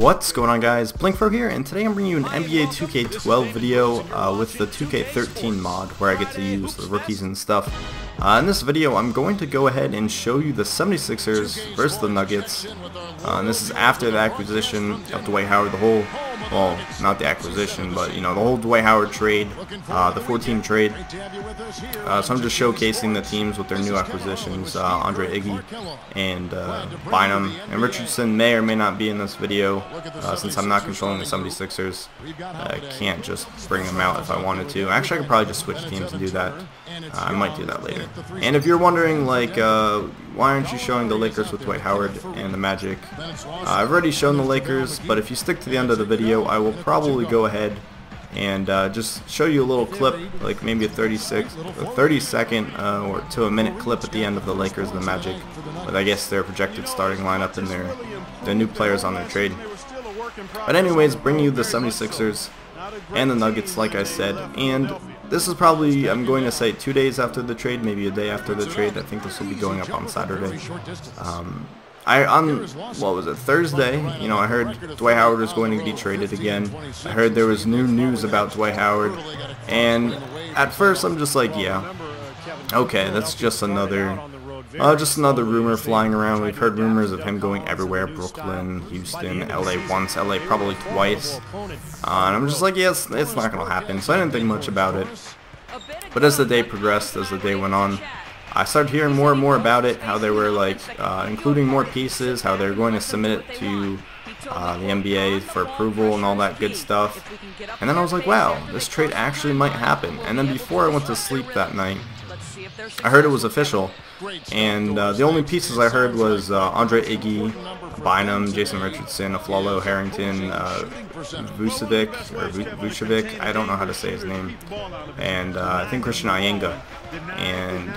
What's going on, guys? blinkFRO here, and today I'm bringing you an NBA 2K12 video with the 2K13 mod where I get to use the rookies and stuff. In this video I'm going to go ahead and show you the 76ers versus the Nuggets, and this is after the acquisition of Dwight Howard, the whole, well, not the acquisition, but you know, the whole Dwight Howard trade, the 14 trade. So I'm just showcasing the teams with their new acquisitions, Andre Iggy and Bynum, and Richardson may or may not be in this video since I'm not controlling the 76ers. I can't just bring them out if I wanted to. Actually, I could probably just switch teams and do that. I might do that later. And if you're wondering, like, why aren't you showing the Lakers with Dwight Howard and the Magic? I've already shown the Lakers, but if you stick to the end of the video, I will probably go ahead and just show you a little clip, like maybe a 30-second or to a minute clip at the end of the Lakers and the Magic, with I guess their projected starting lineup and their new players on their trade. But anyways, bring you the 76ers and the Nuggets, like I said, and this is probably, I'm going to say, 2 days after the trade, maybe a day after the trade. I think this will be going up on Saturday. On what was it, Thursday, you know, I heard Dwight Howard was going to be traded again. I heard there was new news about Dwight Howard, and at first I'm just like, yeah, okay, that's just another rumor flying around. We've heard rumors of him going everywhere: Brooklyn, Houston, LA once, LA probably twice, and I'm just like, yeah, it's not gonna happen. So I didn't think much about it. But as the day progressed, as the day went on, I started hearing more and more about it, how they were like including more pieces, how they're going to submit it to the NBA for approval and all that good stuff. And then I was like, wow, this trade actually might happen. And then before I went to sleep that night, I heard it was official, and the only pieces I heard was Andre Iggy, Bynum, Jason Richardson, Aflalo, Harrington, Vucevic, I don't know how to say his name, and I think Christian Iyenga. And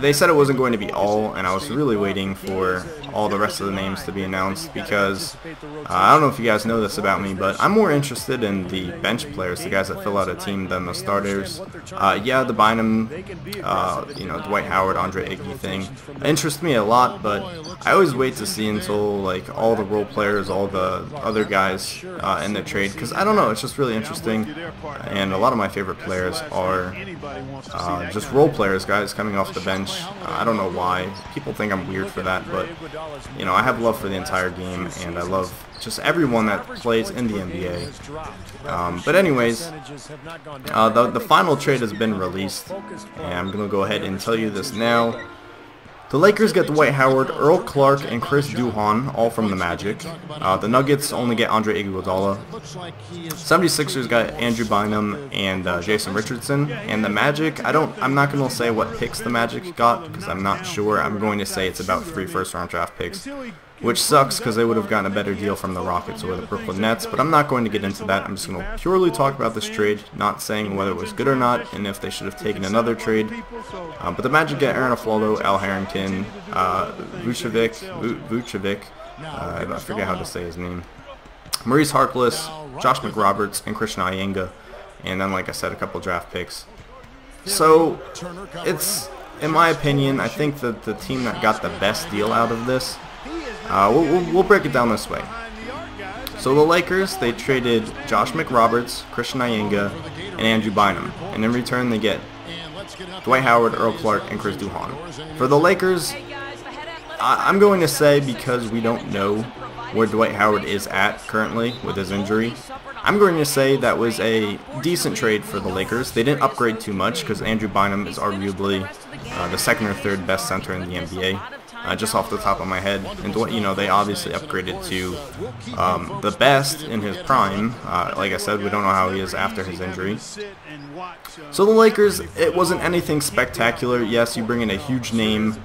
they said it wasn't going to be all, and I was really waiting for all the rest of the names to be announced, because I don't know if you guys know this about me, but I'm more interested in the bench players, the guys that fill out a team, than the starters. Yeah, the Bynum, you know, Dwight Howard, Andre Iggy thing interests me a lot, but I always wait to see until like all the role players, all the other guys in the trade, because I don't know, it's just really interesting, and a lot of my favorite players are just role players, guys coming off the bench. I don't know why people think I'm weird for that, but you know, I have love for the entire game, and I love just everyone that plays in the NBA. But anyways, the final trade has been released, and I'm gonna go ahead and tell you this now. The Lakers get Dwight Howard, Earl Clark, and Chris Duhon, all from the Magic. The Nuggets only get Andre Iguodala. 76ers got Andrew Bynum and Jason Richardson. And the Magic, I'm not going to say what picks the Magic got, because I'm not sure. I'm going to say it's about 3 first-round draft picks, which sucks because they would have gotten a better deal from the Rockets or the Brooklyn Nets, but I'm not going to get into that. I'm just going to purely talk about this trade, not saying whether it was good or not, and if they should have taken another trade. But the Magic get Aaron Aflalo, Al Harrington, Vucevic, I forget how to say his name, Maurice Harkless, Josh McRoberts, and Christian Iyenga, and then, like I said, a couple draft picks. So, it's, in my opinion, I think that the team that got the best deal out of this, we'll break it down this way. So the Lakers, they traded Josh McRoberts, Christian Iyenga, and Andrew Bynum, and in return they get Dwight Howard, Earl Clark, and Chris Duhon. For the Lakers, I'm going to say, because we don't know where Dwight Howard is at currently with his injury, I'm going to say that was a decent trade for the Lakers. They didn't upgrade too much, because Andrew Bynum is arguably the second or third best center in the NBA. Just off the top of my head, and you know, they obviously upgraded to the best in his prime. Like I said, we don't know how he is after his injury. So the Lakers, it wasn't anything spectacular. Yes, you bring in a huge name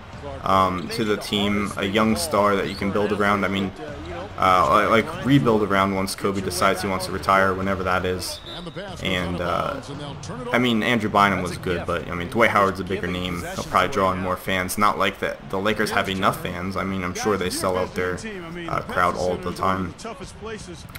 to the team, a young star that you can build around. I mean, like rebuild around once Kobe decides he wants to retire, whenever that is. And I mean, Andrew Bynum was good, but I mean, Dwight Howard's a bigger name. He'll probably draw in more fans. Not like that the Lakers have enough fans. I mean, I'm sure they sell out their crowd all the time.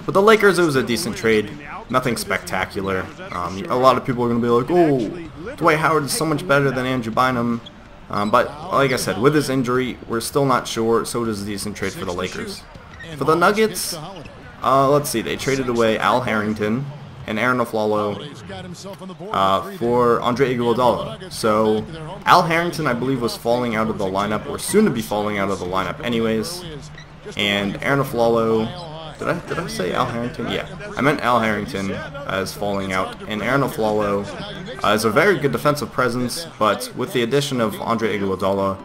But the Lakers, it was a decent trade. Nothing spectacular. A lot of people are going to be like, oh, Dwight Howard is so much better than Andrew Bynum. But like I said, with his injury, we're still not sure, so it is a decent trade for the Lakers. For the Nuggets, Let's see. They traded away Al Harrington and Aaron Aflalo for Andre Iguodala. So Al Harrington, I believe, was falling out of the lineup, or soon to be falling out of the lineup anyways. And Aaron Aflalo, did I say Al Harrington? Yeah, I meant Al Harrington as falling out. And Aaron Aflalo is a very good defensive presence, but with the addition of Andre Iguodala,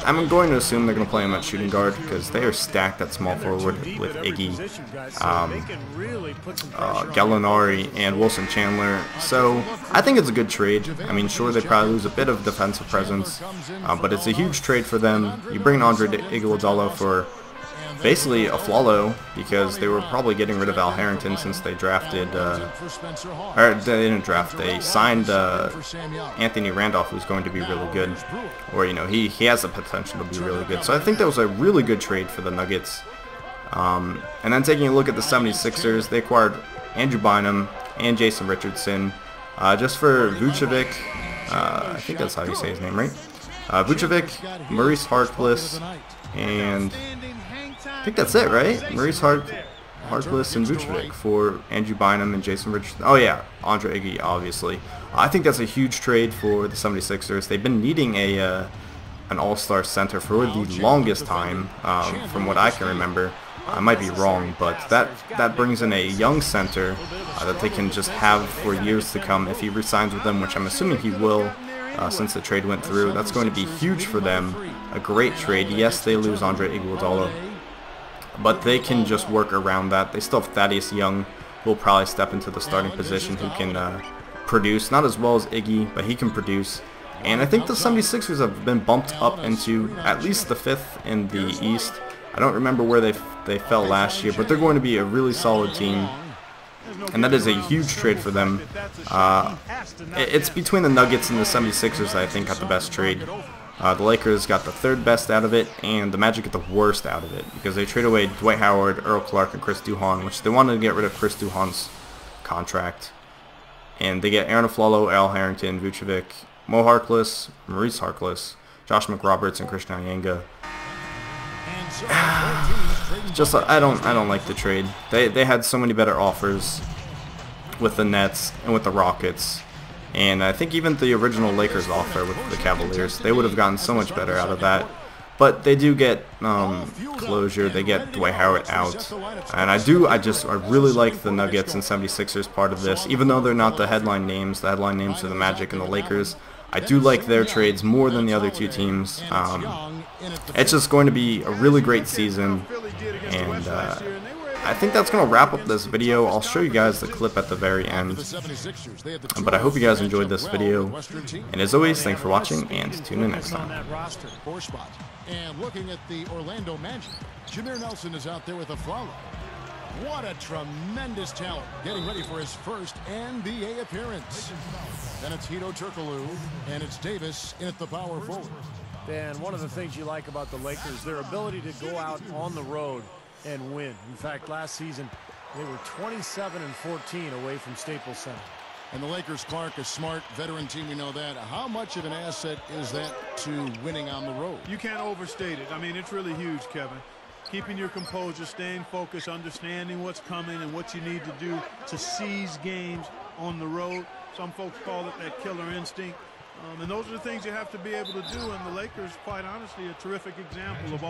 I'm going to assume they're going to play him at shooting guard because they are stacked at small forward with Iggy, Gallinari, and Wilson Chandler. So I think it's a good trade. I mean, sure, they probably lose a bit of defensive presence, but it's a huge trade for them. You bring Andre Iguodala for basically Aflalo because they were probably getting rid of Al Harrington since they drafted, or they didn't draft, they signed Anthony Randolph, who's going to be really good, or you know, he has the potential to be really good. So I think that was a really good trade for the Nuggets. And then taking a look at the 76ers, they acquired Andrew Bynum and Jason Richardson just for Vucevic. I think that's how you say his name, right? Vucevic, Maurice Harkless, and I think that's it, right? Maurice Harkless and Vucevic for Andrew Bynum and Jason Richardson. Oh yeah, Andre Iggy, obviously. I think that's a huge trade for the 76ers. They've been needing an all-star center for the longest time, from what I can remember. I might be wrong, but that brings in a young center that they can just have for years to come if he resigns with them, which I'm assuming he will. Since the trade went through, that's going to be huge for them. A great trade. Yes, they lose Andre Iguodala, but they can just work around that. They still have Thaddeus Young, who will probably step into the starting position, who can produce. Not as well as Iggy, but he can produce. And I think the 76ers have been bumped up into at least the 5th in the East. I don't remember where they fell last year, but they're going to be a really solid team. And that is a huge trade for them. It's between the Nuggets and the 76ers that I think got the best trade. The Lakers got the 3rd best out of it, and the Magic got the worst out of it because they trade away Dwight Howard, Earl Clark, and Chris Duhon, which they wanted to get rid of Chris Duhon's contract. And they get Aaron Aflalo, Al Harrington, Vucevic, Mo Harkless, Maurice Harkless, Josh McRoberts, and Christian Iyenga. Just I don't like the trade. They had so many better offers with the Nets and with the Rockets, and I think even the original Lakers offer with the Cavaliers, they would have gotten so much better out of that. But they do get closure. They get Dwight Howard out, and I really like the Nuggets and 76ers part of this, even though they're not the headline names. The headline names are the Magic and the Lakers. I do like their trades more than the other two teams. It's just going to be a really great season, and I think that's going to wrap up this video. I'll show you guys the clip at the very end, but I hope you guys enjoyed this video, and as always, thanks for watching, and tune in next time. And looking at the Orlando Magic, Jameer Nelson is out there with a follow. What a tremendous talent, getting ready for his first NBA appearance. Then it's Hedo Turkoglu, and it's Davis in at the power forward. Dan, one of the things you like about the Lakers, their ability to go out on the road and win. In fact, last season, they were 27-14 away from Staples Center. And the Lakers, Clark, a smart veteran team, we know that. How much of an asset is that to winning on the road? You can't overstate it. I mean, it's really huge, Kevin. Keeping your composure, staying focused, understanding what's coming and what you need to do to seize games on the road. Some folks call it that killer instinct. And those are the things you have to be able to do. And the Lakers, quite honestly, a terrific example of all.